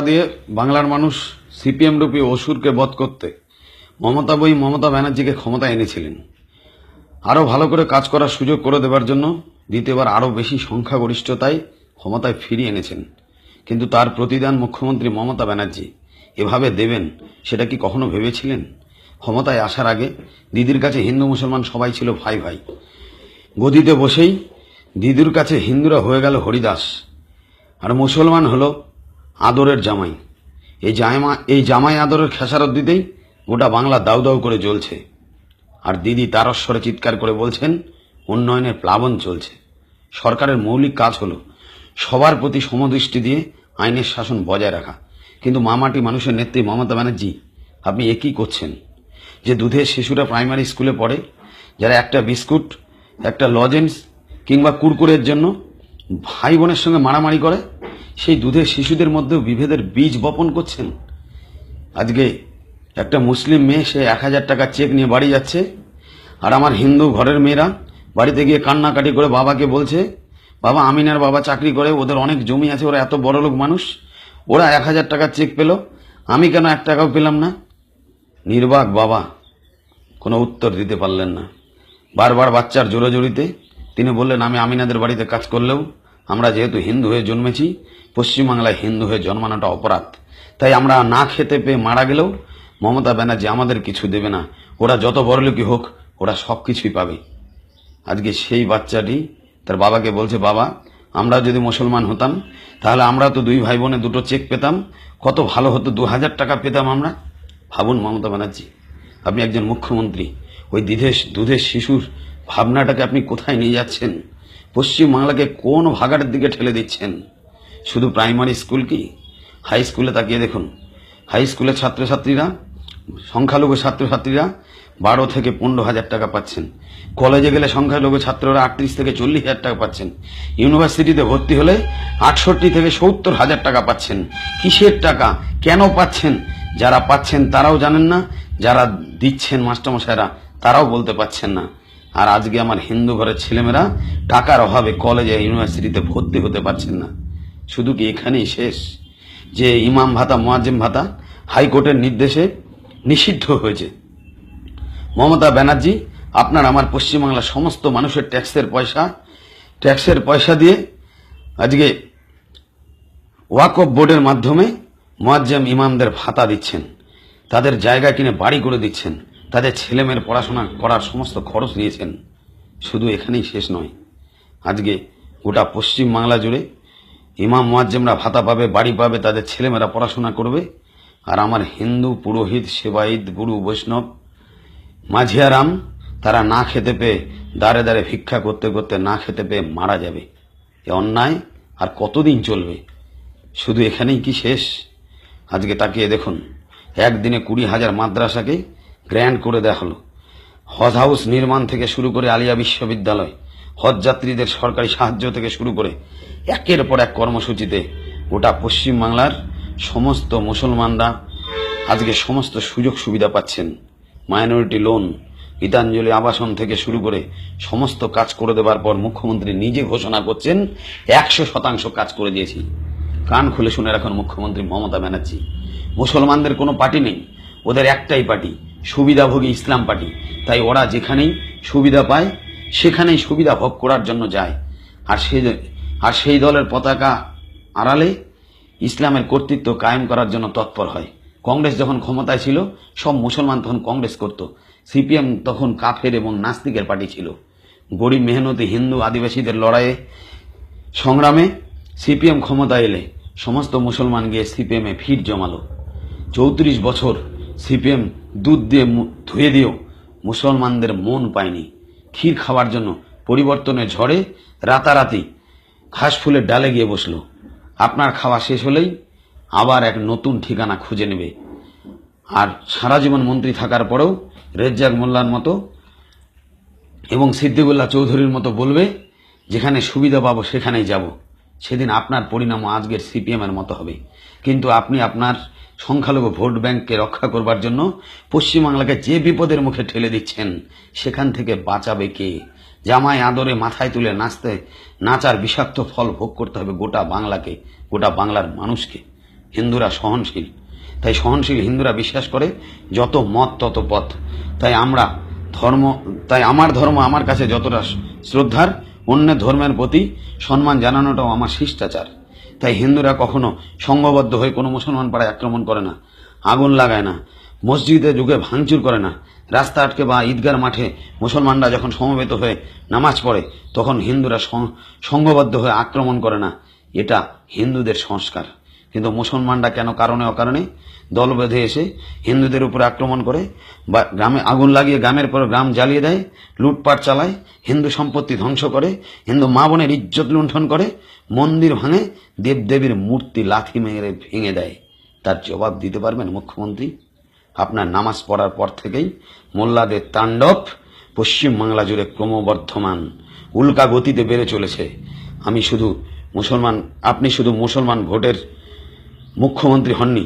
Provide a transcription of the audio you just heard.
দিয়ে বাংলার মানুষ সিপিএম রূপী অসুরকে বধ করতে মমতা ব্যানার্জিকে ক্ষমতায় এনেছিলেন। আরও ভালো করে কাজ করার সুযোগ করে দেবার জন্য দ্বিতীয়বার আরও বেশি সংখ্যাগরিষ্ঠতায় ক্ষমতায় ফিরিয়ে এনেছেন। কিন্তু তার প্রতিদান মুখ্যমন্ত্রী মমতা ব্যানার্জি এভাবে দেবেন সেটা কি কখনো ভেবেছিলেন? ক্ষমতায় আসার আগে দিদির কাছে হিন্দু মুসলমান সবাই ছিল ভাই ভাই। গদিতে বসেই দিদির কাছে হিন্দুরা হয়ে গেল হরিদাস, আর মুসলমান হলো আদরের জামাই। এই জামাই আদরের খেসারত দিতেই গোটা বাংলা দাউ দাউ করে জ্বলছে। আর দিদি তারস্বরে চিৎকার করে বলছেন উন্নয়নের প্লাবন চলছে। সরকারের মৌলিক কাজ হলো সবার প্রতি সমদৃষ্টি দিয়ে আইনের শাসন বজায় রাখা। কিন্তু মামাটি মানুষের নেত্রী মমতা ব্যানার্জি, আপনি একই করছেন। যে দুধের শিশুরা প্রাইমারি স্কুলে পড়ে, যারা একটা বিস্কুট, একটা লজেন্স কিংবা কুরকুরের জন্য ভাই বোনের সঙ্গে মারামারি করে, সেই দুধের শিশুদের মধ্যেও বিভেদের বীজ বপন করছেন। আজকে একটা মুসলিম মেয়ে সে 1000 টাকা চেক নিয়ে বাড়ি যাচ্ছে, আর আমার হিন্দু ঘরের মেয়েরা বাড়িতে গিয়ে কান্নাকাটি করে বাবাকে বলছে, বাবা আমিনার বাবা চাকরি করে, ওদের অনেক জমি আছে, ওরা এত বড় লোক মানুষ, ওরা 1000 টাকা চেক পেল, আমি কেন 1 টাকাও পেলাম না? নির্বাক বাবা কোনো উত্তর দিতে পারলেন না। বারবার বাচ্চার জোরাজুরিতে তিনি বললেন, আমি আমিনাদের বাড়িতে কাজ করলেও আমরা যেহেতু হিন্দু হয়ে জন্মেছি, পশ্চিমবাংলায় হিন্দু হয়ে জন্মানোটা অপরাধ, তাই আমরা না খেতে পেয়ে মারা গেলেও মমতা ব্যানার্জি আমাদের কিছু দেবে না, ওরা যত বড়লোকই হোক ওরা সব কিছুই পাবে। আজকে সেই বাচ্চাটি তার বাবাকে বলছে, বাবা আমরা যদি মুসলমান হতাম তাহলে আমরা তো 2 ভাই বোনে 2টো চেক পেতাম, কত ভালো হতো, 2000 টাকা পেতাম আমরা। ভাবুন মমতা ব্যানার্জি, আপনি একজন মুখ্যমন্ত্রী, ওই দুধের শিশুর ভাবনাটাকে আপনি কোথায় নিয়ে যাচ্ছেন? পশ্চিমবাংলাকে কোন ভাগাড়ের দিকে ঠেলে দিচ্ছেন? শুধু প্রাইমারি স্কুল কি, হাই স্কুলে তাকিয়ে দেখুন। হাই স্কুলের ছাত্রছাত্রীরা, সংখ্যালঘু ছাত্রছাত্রীরা 12 থেকে 15,000 টাকা পাচ্ছেন। কলেজে গেলে সংখ্যালঘু ছাত্ররা 38 থেকে 40,000 টাকা পাচ্ছেন। ইউনিভার্সিটিতে ভর্তি হলে 68 থেকে 70,000 টাকা পাচ্ছেন। কিসের টাকা, কেন পাচ্ছেন? যারা পাচ্ছেন তারাও জানেন না, যারা দিচ্ছেন মাস্টারমশাইরা তারাও বলতে পারছেন না। আর আজকে আমার হিন্দু ঘরের ছেলেমেয়েরা টাকার অভাবে কলেজে ইউনিভার্সিটিতে ভর্তি হতে পারছেন না। শুধু কি এখানেই শেষ? যে ইমাম ভাতা, মুয়াজ্জিম ভাতা হাইকোর্টের নির্দেশে নিষিদ্ধ হয়েছে। মমতা ব্যানার্জি, আপনার আমার পশ্চিমবাংলার সমস্ত মানুষের ট্যাক্সের পয়সা দিয়ে আজকে ওয়াকফ বোর্ডের মাধ্যমে মুয়াজ্জিম ইমামদের ভাতা দিচ্ছেন, তাদের জায়গা কিনে বাড়ি করে দিচ্ছেন, তাদের ছেলেমেয়ের পড়াশোনা করার সমস্ত খরচ নিয়েছেন। শুধু এখানেই শেষ নয়, আজকে গোটা পশ্চিমবাংলা জুড়ে ইমাম মুয়াজ্জিমরা ভাতা পাবে, বাড়ি পাবে, তাদের ছেলেমেয়েরা পড়াশোনা করবে। আর আমার হিন্দু পুরোহিত, সেবায়িত, গুরু, বৈষ্ণব, মাঝিয়ারাম তারা না খেতে পেয়ে দাঁড়ে দাঁড়ে ভিক্ষা করতে করতে না খেতে পেয়ে মারা যাবে। এ অন্যায় আর কতদিন চলবে? শুধু এখানেই কি শেষ? আজকে তাকিয়ে দেখুন, একদিনে 20,000 মাদ্রাসাকে গ্র্যান্ড করে দেওয়া হলো। হজ হাউস নির্মাণ থেকে শুরু করে আলিয়া বিশ্ববিদ্যালয়, হজ যাত্রীদের সরকারি সাহায্য থেকে শুরু করে একের পর এক কর্মসূচিতে গোটা পশ্চিমবাংলার সমস্ত মুসলমানরা আজকে সমস্ত সুযোগ সুবিধা পাচ্ছেন। মাইনরিটি লোন, গীতাঞ্জলি আবাসন থেকে শুরু করে সমস্ত কাজ করে দেবার পর মুখ্যমন্ত্রী নিজে ঘোষণা করছেন 100% কাজ করে দিয়েছি। কান খুলে শুনে রাখুন মুখ্যমন্ত্রী মমতা ব্যানার্জি, মুসলমানদের কোনো পার্টি নেই, ওদের একটাই পার্টি, সুবিধাভোগী ইসলাম পার্টি। তাই ওরা যেখানেই সুবিধা পায় সেখানেই সুবিধা ভোগ করার জন্য যায়। আর সেই দলের পতাকা আড়ালে ইসলামের কর্তৃত্ব কায়েম করার জন্য তৎপর হয়। কংগ্রেস যখন ক্ষমতায় ছিল সব মুসলমান তখন কংগ্রেস করত। সিপিএম তখন কাফের এবং নাস্তিকের পার্টি ছিল। গরিব মেহনতি হিন্দু আদিবাসীদের লড়াইয়ে সংগ্রামে সিপিএম ক্ষমতায় এলে সমস্ত মুসলমান গিয়ে সিপিএমে ভিড় জমালো। 34 বছর সিপিএম দুধ দিয়ে ধুয়ে দিয়েও মুসলমানদের মন পায়নি। ক্ষীর খাওয়ার জন্য পরিবর্তনের ঝড়ে রাতারাতি ঘাস ফুলের ডালে গিয়ে বসলো। আপনার খাওয়া শেষ হলেই আবার এক নতুন ঠিকানা খুঁজে নেবে। আর সারা জীবন মন্ত্রী থাকার পরেও রেজ্জাক মোল্লার মতো এবং সিদ্দিকুল্লাহ চৌধুরীর মতো বলবে যেখানে সুবিধা পাবো সেখানেই যাব। সেদিন আপনার পরিণামও আজকের সিপিএমের মতো হবে। কিন্তু আপনি আপনার সংখ্যালঘু ভোট ব্যাংককে রক্ষা করবার জন্য পশ্চিমবাংলাকে যে বিপদের মুখে ঠেলে দিচ্ছেন, সেখান থেকে বাঁচাবে কে? জামাই আদরে মাথায় তুলে নাচার বিষাক্ত ফল ভোগ করতে হবে গোটা বাংলাকে, গোটা বাংলার মানুষকে। হিন্দুরা সহনশীল, তাই সহনশীল হিন্দুরা বিশ্বাস করে যত মত তত পথ। তাই আমার ধর্ম আমার কাছে যতটা শ্রদ্ধার, অন্য ধর্মের প্রতি সম্মান জানানোটাও আমার শিষ্টাচার। তাই হিন্দুরা কখনো সংঘবদ্ধ হয়ে কোনো মুসলমান পাড়ায় আক্রমণ করে না, আগুন লাগায় না, মসজিদে যুগে ভাঙচুর করে না। রাস্তা আটকে বা ঈদগার মাঠে মুসলমানরা যখন সমবেত হয়ে নামাজ পড়ে তখন হিন্দুরা সংঘবদ্ধ হয়ে আক্রমণ করে না। এটা হিন্দুদের সংস্কার। কিন্তু মুসলমানরা কেন কারণে অকারণে দল বেঁধে এসে হিন্দুদের উপরে আক্রমণ করে, বা গ্রামে আগুন লাগিয়ে গ্রামের পর গ্রাম জ্বালিয়ে দেয়, লুটপাট চালায়, হিন্দু সম্পত্তি ধ্বংস করে, হিন্দু মা বোনের ইজ্জত লুণ্ঠন করে, মন্দির ভাঙে, দেবদেবীর মূর্তি লাথি মেরে ভেঙে দেয়। তার জবাব দিতে পারবেন মুখ্যমন্ত্রী? আপনার নামাজ পড়ার পর থেকেই মোল্লাদের তাণ্ডব পশ্চিমবাংলা জুড়ে ক্রমবর্ধমান উল্কা গতিতে বেড়ে চলেছে। আপনি শুধু মুসলমান ভোটের মুখ্যমন্ত্রী হননি,